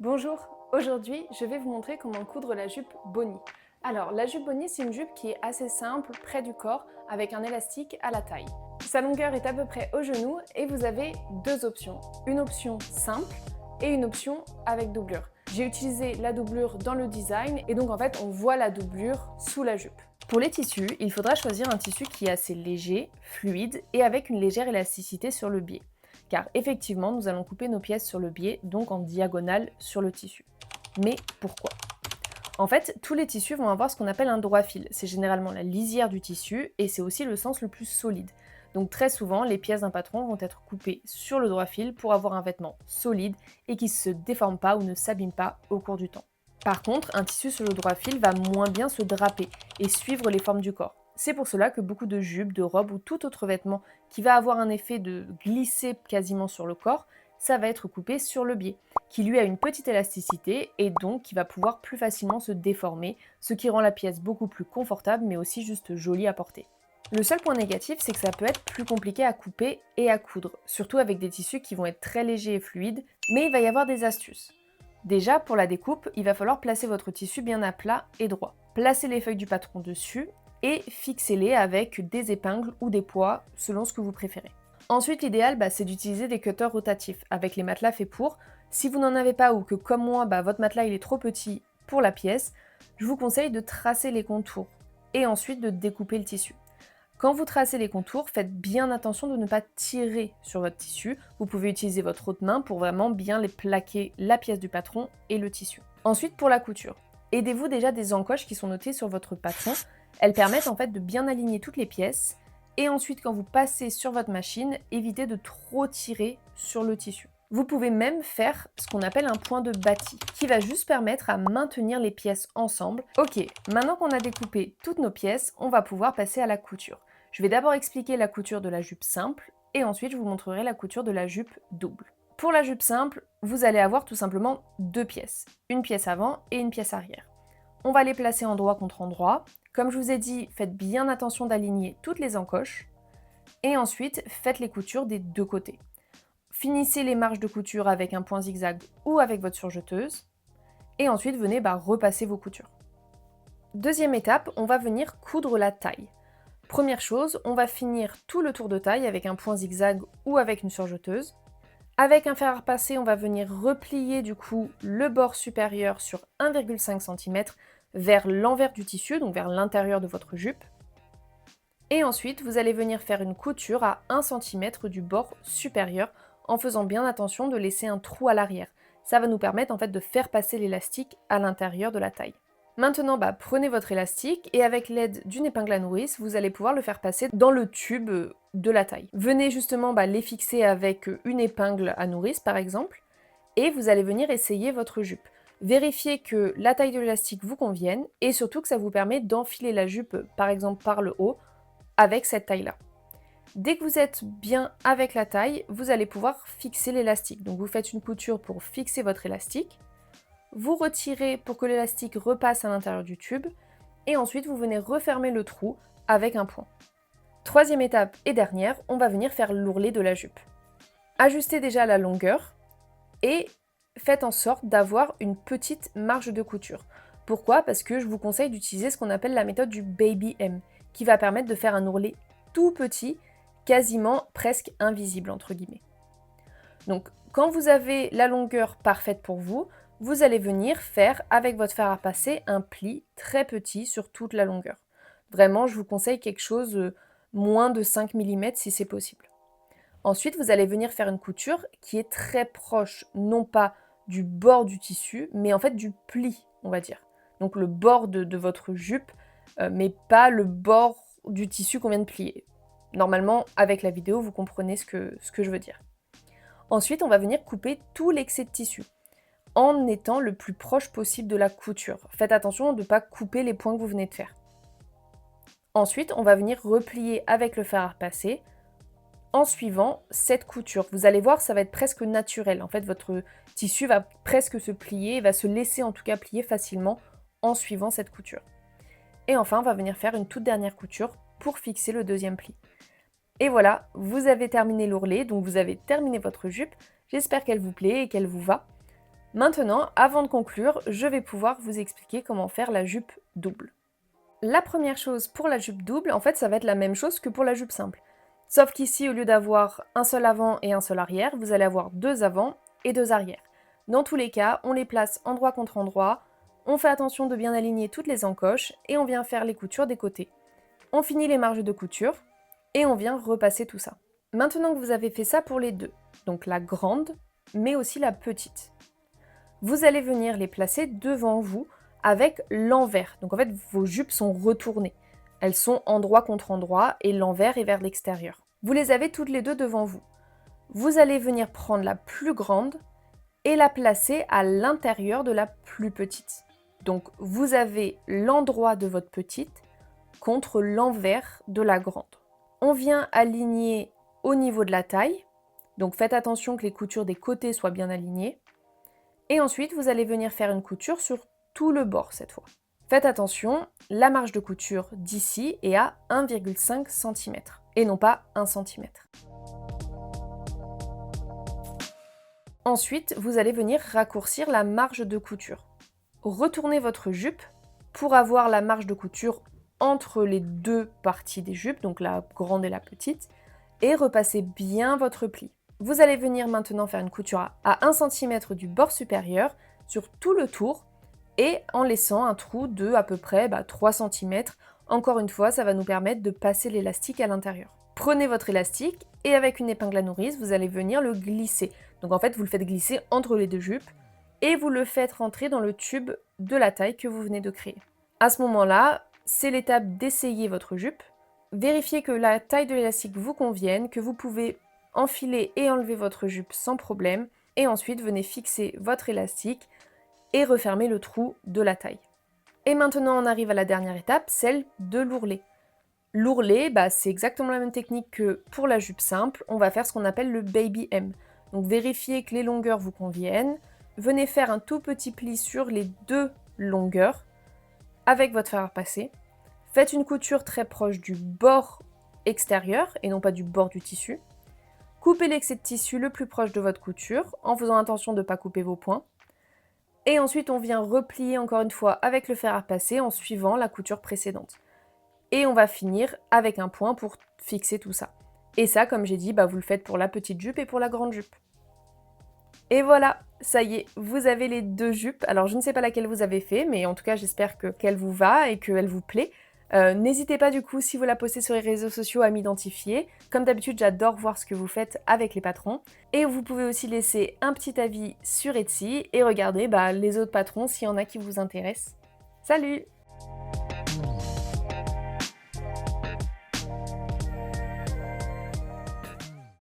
Bonjour, aujourd'hui je vais vous montrer comment coudre la jupe Bonnie. Alors la jupe Bonnie c'est une jupe qui est assez simple, près du corps, avec un élastique à la taille. Sa longueur est à peu près au genou et vous avez deux options. Une option simple et une option avec doublure. J'ai utilisé la doublure dans le design et donc en fait on voit la doublure sous la jupe. Pour les tissus, il faudra choisir un tissu qui est assez léger, fluide et avec une légère élasticité sur le biais. Car effectivement, nous allons couper nos pièces sur le biais, donc en diagonale sur le tissu. Mais pourquoi? En fait, tous les tissus vont avoir ce qu'on appelle un droit fil. C'est généralement la lisière du tissu et c'est aussi le sens le plus solide. Donc très souvent, les pièces d'un patron vont être coupées sur le droit fil pour avoir un vêtement solide et qui ne se déforme pas ou ne s'abîme pas au cours du temps. Par contre, un tissu sur le droit fil va moins bien se draper et suivre les formes du corps. C'est pour cela que beaucoup de jupes, de robes ou tout autre vêtement qui va avoir un effet de glisser quasiment sur le corps, ça va être coupé sur le biais, qui lui a une petite élasticité et donc qui va pouvoir plus facilement se déformer, ce qui rend la pièce beaucoup plus confortable mais aussi juste jolie à porter. Le seul point négatif, c'est que ça peut être plus compliqué à couper et à coudre, surtout avec des tissus qui vont être très légers et fluides, mais il va y avoir des astuces. Déjà, pour la découpe, il va falloir placer votre tissu bien à plat et droit. Placez les feuilles du patron dessus et fixez-les avec des épingles ou des poids, selon ce que vous préférez. Ensuite, l'idéal, c'est d'utiliser des cutters rotatifs avec les matelas faits pour. Si vous n'en avez pas ou que, comme moi, votre matelas il est trop petit pour la pièce, je vous conseille de tracer les contours et ensuite de découper le tissu. Quand vous tracez les contours, faites bien attention de ne pas tirer sur votre tissu. Vous pouvez utiliser votre autre main pour vraiment bien les plaquer la pièce du patron et le tissu. Ensuite, pour la couture, aidez-vous déjà des encoches qui sont notées sur votre patron. Elles permettent en fait de bien aligner toutes les pièces. Et ensuite, quand vous passez sur votre machine, évitez de trop tirer sur le tissu. Vous pouvez même faire ce qu'on appelle un point de bâti, qui va juste permettre à maintenir les pièces ensemble. Ok, maintenant qu'on a découpé toutes nos pièces, on va pouvoir passer à la couture. Je vais d'abord expliquer la couture de la jupe simple, et ensuite je vous montrerai la couture de la jupe double. Pour la jupe simple, vous allez avoir tout simplement deux pièces, une pièce avant et une pièce arrière. On va les placer endroit contre endroit. Comme je vous ai dit, faites bien attention d'aligner toutes les encoches, et ensuite faites les coutures des deux côtés. Finissez les marges de couture avec un point zigzag ou avec votre surjeteuse, et ensuite venez repasser vos coutures. Deuxième étape, on va venir coudre la taille. Première chose, on va finir tout le tour de taille avec un point zigzag ou avec une surjeteuse. Avec un fer à repasser, on va venir replier du coup le bord supérieur sur 1,5 cm vers l'envers du tissu, donc vers l'intérieur de votre jupe. Et ensuite, vous allez venir faire une couture à 1 cm du bord supérieur en faisant bien attention de laisser un trou à l'arrière. Ça va nous permettre en fait de faire passer l'élastique à l'intérieur de la taille. Maintenant, prenez votre élastique et avec l'aide d'une épingle à nourrice, vous allez pouvoir le faire passer dans le tube de la taille. Venez justement les fixer avec une épingle à nourrice par exemple et vous allez venir essayer votre jupe. Vérifiez que la taille de l'élastique vous convienne et surtout que ça vous permet d'enfiler la jupe par exemple par le haut avec cette taille-là. Dès que vous êtes bien avec la taille, vous allez pouvoir fixer l'élastique. Donc vous faites une couture pour fixer votre élastique. Vous retirez pour que l'élastique repasse à l'intérieur du tube et ensuite vous venez refermer le trou avec un point. Troisième étape et dernière, on va venir faire l'ourlet de la jupe. Ajustez déjà la longueur et faites en sorte d'avoir une petite marge de couture. Pourquoi? Parce que je vous conseille d'utiliser ce qu'on appelle la méthode du baby hem, qui va permettre de faire un ourlet tout petit, quasiment presque invisible entre guillemets. Donc quand vous avez la longueur parfaite pour vous, vous allez venir faire avec votre fer à repasser un pli très petit sur toute la longueur. Vraiment, je vous conseille quelque chose moins de 5 mm si c'est possible. Ensuite, vous allez venir faire une couture qui est très proche, non pas du bord du tissu, mais en fait du pli, on va dire. Donc le bord de votre jupe, mais pas le bord du tissu qu'on vient de plier. Normalement, avec la vidéo, vous comprenez ce que je veux dire. Ensuite, on va venir couper tout l'excès de tissu en étant le plus proche possible de la couture. Faites attention de ne pas couper les points que vous venez de faire. Ensuite, on va venir replier avec le fer à repasser en suivant cette couture. Vous allez voir, ça va être presque naturel. En fait, votre tissu va presque se plier, va se laisser en tout cas plier facilement en suivant cette couture. Et enfin, on va venir faire une toute dernière couture pour fixer le deuxième pli. Et voilà, vous avez terminé l'ourlet, donc vous avez terminé votre jupe. J'espère qu'elle vous plaît et qu'elle vous va. Maintenant, avant de conclure, je vais pouvoir vous expliquer comment faire la jupe double. La première chose pour la jupe double, en fait, ça va être la même chose que pour la jupe simple. Sauf qu'ici, au lieu d'avoir un seul avant et un seul arrière, vous allez avoir 2 avant et 2 arrière. Dans tous les cas, on les place endroit contre endroit, on fait attention de bien aligner toutes les encoches et on vient faire les coutures des côtés. On finit les marges de couture et on vient repasser tout ça. Maintenant que vous avez fait ça pour les deux, donc la grande, mais aussi la petite, vous allez venir les placer devant vous avec l'envers. Donc en fait, vos jupes sont retournées. Elles sont endroit contre endroit et l'envers est vers l'extérieur. Vous les avez toutes les deux devant vous. Vous allez venir prendre la plus grande et la placer à l'intérieur de la plus petite. Donc vous avez l'endroit de votre petite contre l'envers de la grande. On vient aligner au niveau de la taille. Donc faites attention que les coutures des côtés soient bien alignées. Et ensuite, vous allez venir faire une couture sur tout le bord cette fois. Faites attention, la marge de couture d'ici est à 1,5 cm et non pas 1 cm. Ensuite, vous allez venir raccourcir la marge de couture. Retournez votre jupe pour avoir la marge de couture entre les deux parties des jupes, donc la grande et la petite, et repassez bien votre pli. Vous allez venir maintenant faire une couture à 1 cm du bord supérieur sur tout le tour et en laissant un trou de à peu près 3 cm. Encore une fois, ça va nous permettre de passer l'élastique à l'intérieur. Prenez votre élastique et avec une épingle à nourrice, vous allez venir le glisser. Donc en fait, vous le faites glisser entre les deux jupes et vous le faites rentrer dans le tube de la taille que vous venez de créer. À ce moment-là, c'est l'étape d'essayer votre jupe. Vérifiez que la taille de l'élastique vous convienne, que vous pouvez enfiler et enlever votre jupe sans problème. Et ensuite, venez fixer votre élastique et refermer le trou de la taille. Et maintenant, on arrive à la dernière étape, celle de l'ourlet. L'ourlet, c'est exactement la même technique que pour la jupe simple. On va faire ce qu'on appelle le baby hem. Donc vérifiez que les longueurs vous conviennent. Venez faire un tout petit pli sur les deux longueurs avec votre fer à repasser. Faites une couture très proche du bord extérieur et non pas du bord du tissu. Coupez l'excès de tissu le plus proche de votre couture en faisant attention de ne pas couper vos points. Et ensuite, on vient replier encore une fois avec le fer à repasser en suivant la couture précédente. Et on va finir avec un point pour fixer tout ça. Et ça, comme j'ai dit, vous le faites pour la petite jupe et pour la grande jupe. Et voilà, ça y est, vous avez les deux jupes. Alors je ne sais pas laquelle vous avez fait, mais en tout cas j'espère qu'elle vous va et qu'elle vous plaît. N'hésitez pas du coup, si vous la postez sur les réseaux sociaux, à m'identifier. Comme d'habitude, j'adore voir ce que vous faites avec les patrons. Et vous pouvez aussi laisser un petit avis sur Etsy et regarder les autres patrons s'il y en a qui vous intéressent. Salut!